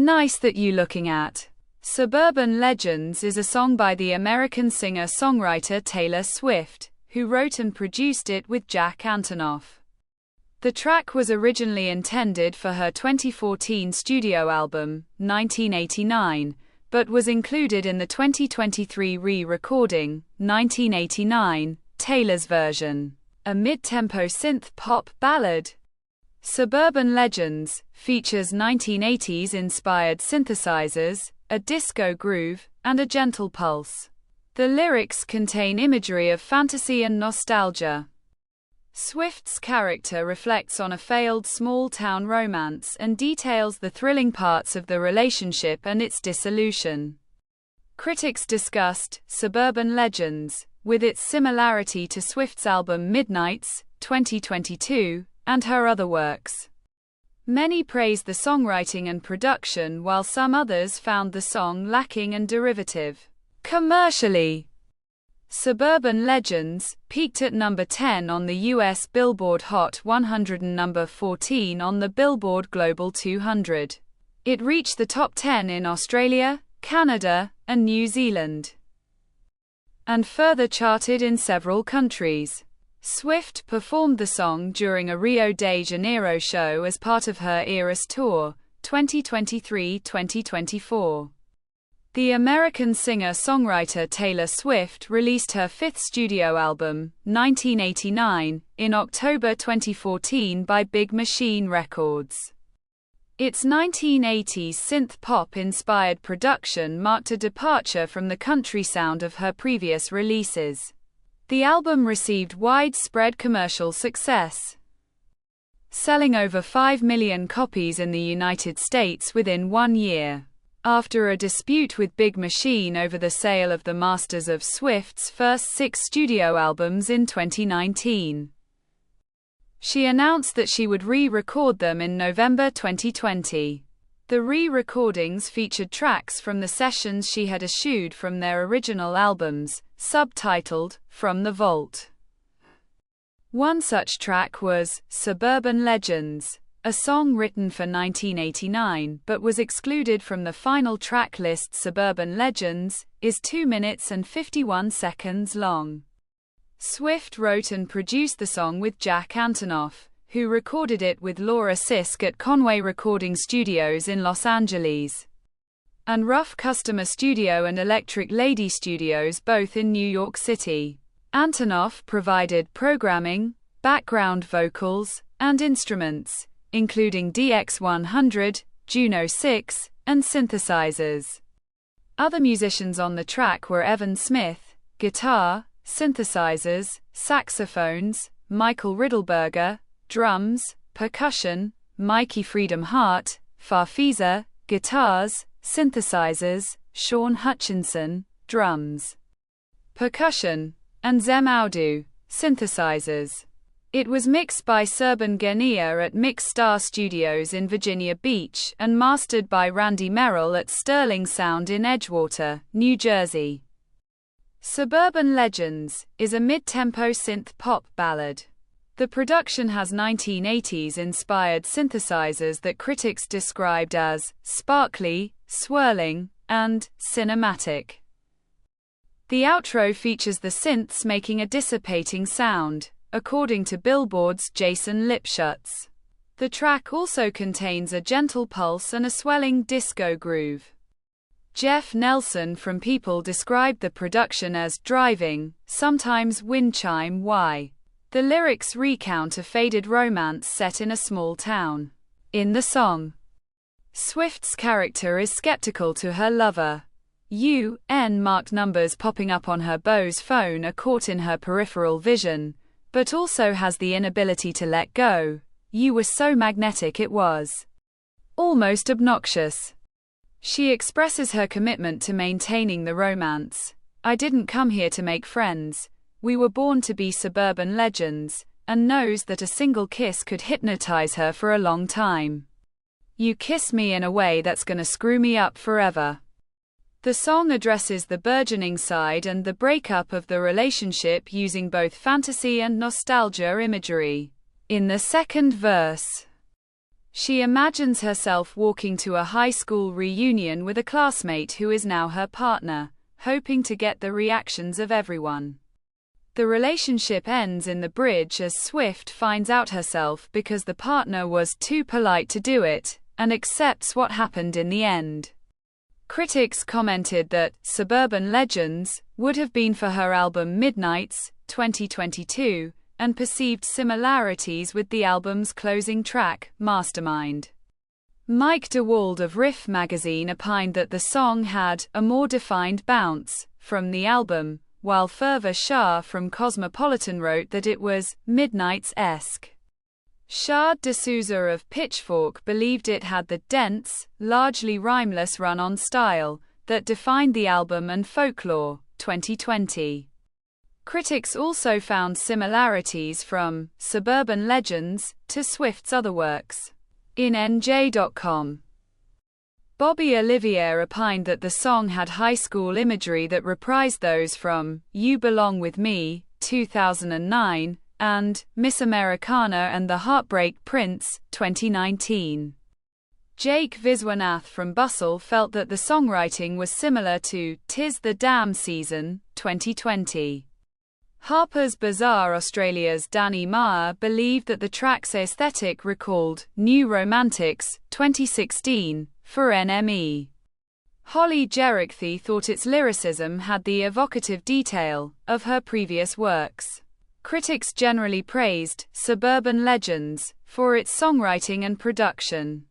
Nice that you looking at. Suburban Legends is a song by the American singer-songwriter Taylor Swift, who wrote and produced it with Jack Antonoff. The track was originally intended for her 2014 studio album, 1989, but was included in the 2023 re-recording, 1989, Taylor's version, a mid-tempo synth-pop ballad. Suburban Legends features 1980s-inspired synthesizers, a disco groove, and a gentle pulse. The lyrics contain imagery of fantasy and nostalgia. Swift's character reflects on a failed small-town romance and details the thrilling parts of the relationship and its dissolution. Critics discussed Suburban Legends, with its similarity to Swift's album Midnights, 2022, and her other works. Many praised the songwriting and production, while some others found the song lacking and derivative. Commercially, Suburban Legends peaked at number 10 on the US Billboard Hot 100 and number 14 on the Billboard Global 200. It reached the top 10 in Australia, Canada, and New Zealand, and further charted in several countries. Swift performed the song during a Rio de Janeiro show as part of her Eras Tour, 2023-2024. The American singer-songwriter Taylor Swift released her fifth studio album, 1989, in October 2014 by Big Machine Records. Its 1980s synth-pop-inspired production marked a departure from the country sound of her previous releases. The album received widespread commercial success, selling over 5 million copies in the United States within 1 year. After a dispute with Big Machine over the sale of the masters of Swift's first 6 studio albums in 2019, she announced that she would re-record them in November 2020. The re-recordings featured tracks from the sessions she had eschewed from their original albums, subtitled, From the Vault. One such track was Suburban Legends, a song written for 1989 but was excluded from the final track list. Suburban Legends is 2 minutes and 51 seconds long. Swift wrote and produced the song with Jack Antonoff, who recorded it with Laura Sisk at Conway Recording Studios in Los Angeles, and Rough Customer Studio and Electric Lady Studios, both in New York City. Antonoff provided programming, background vocals, and instruments, including DX100, Juno 6, and synthesizers. Other musicians on the track were Evan Smith, guitar, synthesizers, saxophones, Michael Riddleberger, drums, percussion, Mikey Freedom Hart, Farfisa, guitars, synthesizers, Sean Hutchinson, drums, percussion, and Zem Audu, synthesizers. It was mixed by Serban Genia at Mix Star Studios in Virginia Beach and mastered by Randy Merrill at Sterling Sound in Edgewater, New Jersey. Suburban Legends is a mid-tempo synth-pop ballad. The production has 1980s-inspired synthesizers that critics described as sparkly, swirling, and cinematic. The outro features the synths making a dissipating sound, according to Billboard's Jason Lipschutz. The track also contains a gentle pulse and a swelling disco groove. Jeff Nelson from People described the production as driving, sometimes wind chime Y. The lyrics recount a faded romance set in a small town. In the song, Swift's character is skeptical to her lover. UN-marked numbers popping up on her Bose phone are caught in her peripheral vision, but also has the inability to let go. You were so magnetic it was almost obnoxious. She expresses her commitment to maintaining the romance. I didn't come here to make friends. We were born to be suburban legends, and knows that a single kiss could hypnotize her for a long time. You kiss me in a way that's gonna screw me up forever. The song addresses the burgeoning side and the breakup of the relationship using both fantasy and nostalgia imagery. In the second verse, She imagines herself walking to a high school reunion with a classmate who is now her partner, hoping to get the reactions of everyone. The relationship ends in the bridge as Swift finds out herself because the partner was too polite to do it, and accepts what happened in the end. Critics commented that Suburban Legends would have been for her album Midnights, 2022, and perceived similarities with the album's closing track, Mastermind. Mike DeWald of Riff magazine opined that the song had a more defined bounce from the album, while Fervor Shah from Cosmopolitan wrote that it was Midnights-esque. Shad D'Souza of Pitchfork believed it had the dense, largely rhymeless run-on style that defined the album and Folklore, 2020. Critics also found similarities from Suburban Legends to Swift's other works. In NJ.com, Bobby Olivier opined that the song had high school imagery that reprised those from You Belong With Me, 2009, and Miss Americana and the Heartbreak Prince, 2019. Jake Viswanath from Bustle felt that the songwriting was similar to Tis the Damn Season, 2020. Harper's Bazaar Australia's Danny Meyer believed that the track's aesthetic recalled New Romantics, 2016, for NME. Holly Jerichthy thought its lyricism had the evocative detail of her previous works. Critics generally praised Suburban Legends for its songwriting and production.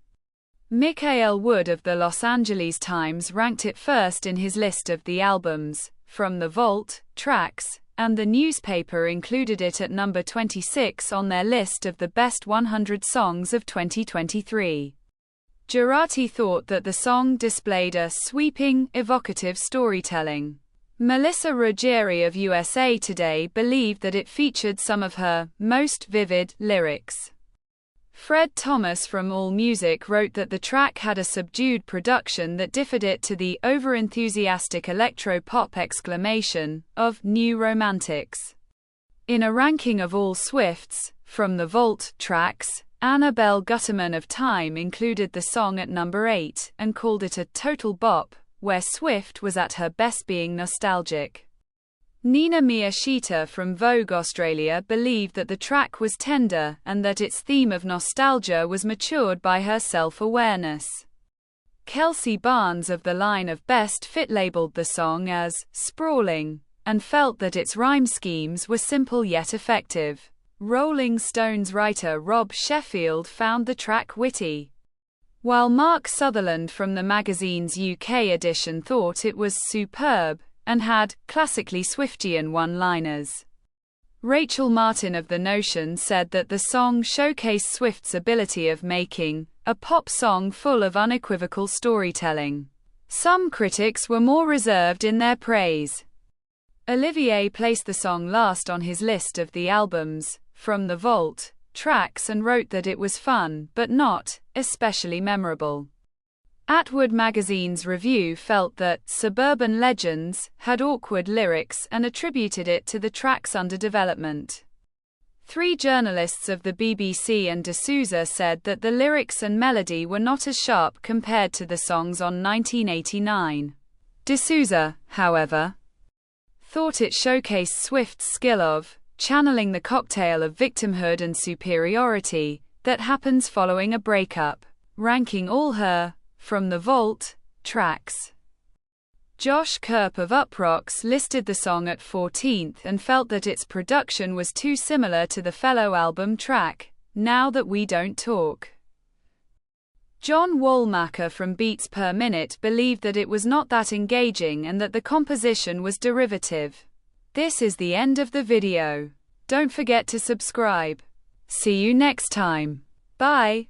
Michael Wood of the Los Angeles Times ranked it first in his list of the albums from the Vault tracks, and the newspaper included it at number 26 on their list of the best 100 songs of 2023. Jurati thought that the song displayed a sweeping, evocative storytelling. Melissa Ruggieri of USA Today believed that it featured some of her most vivid lyrics. Fred Thomas from AllMusic wrote that the track had a subdued production that differed it to the over-enthusiastic electro-pop exclamation of New Romantics. In a ranking of all Swift's From the Vault tracks, Annabelle Gutterman of Time included the song at number 8 and called it a total bop, where Swift was at her best being nostalgic. Nina Miyashita from Vogue Australia believed that the track was tender and that its theme of nostalgia was matured by her self-awareness. Kelsey Barnes of the Line of Best Fit labeled the song as sprawling and felt that its rhyme schemes were simple yet effective. Rolling Stone's writer Rob Sheffield found the track witty, while Mark Sutherland from the magazine's UK edition thought it was superb and had classically Swiftian one-liners. Rachel Martin of The Notion said that the song showcased Swift's ability of making a pop song full of unequivocal storytelling. Some critics were more reserved in their praise. Olivier placed the song last on his list of the album's From the Vault tracks and wrote that it was fun, but not especially memorable. Atwood magazine's review felt that Suburban Legends had awkward lyrics and attributed it to the track's underdevelopment. 3 journalists of the BBC and D'Souza said that the lyrics and melody were not as sharp compared to the songs on 1989. D'Souza, however, thought it showcased Swift's skill of channeling the cocktail of victimhood and superiority that happens following a breakup, ranking all her From the Vault tracks. Josh Kerp of Uproxx listed the song at 14th and felt that its production was too similar to the fellow album track, Now That We Don't Talk. John Woolmacher from Beats Per Minute believed that it was not that engaging and that the composition was derivative. This is the end of the video. Don't forget to subscribe. See you next time. Bye.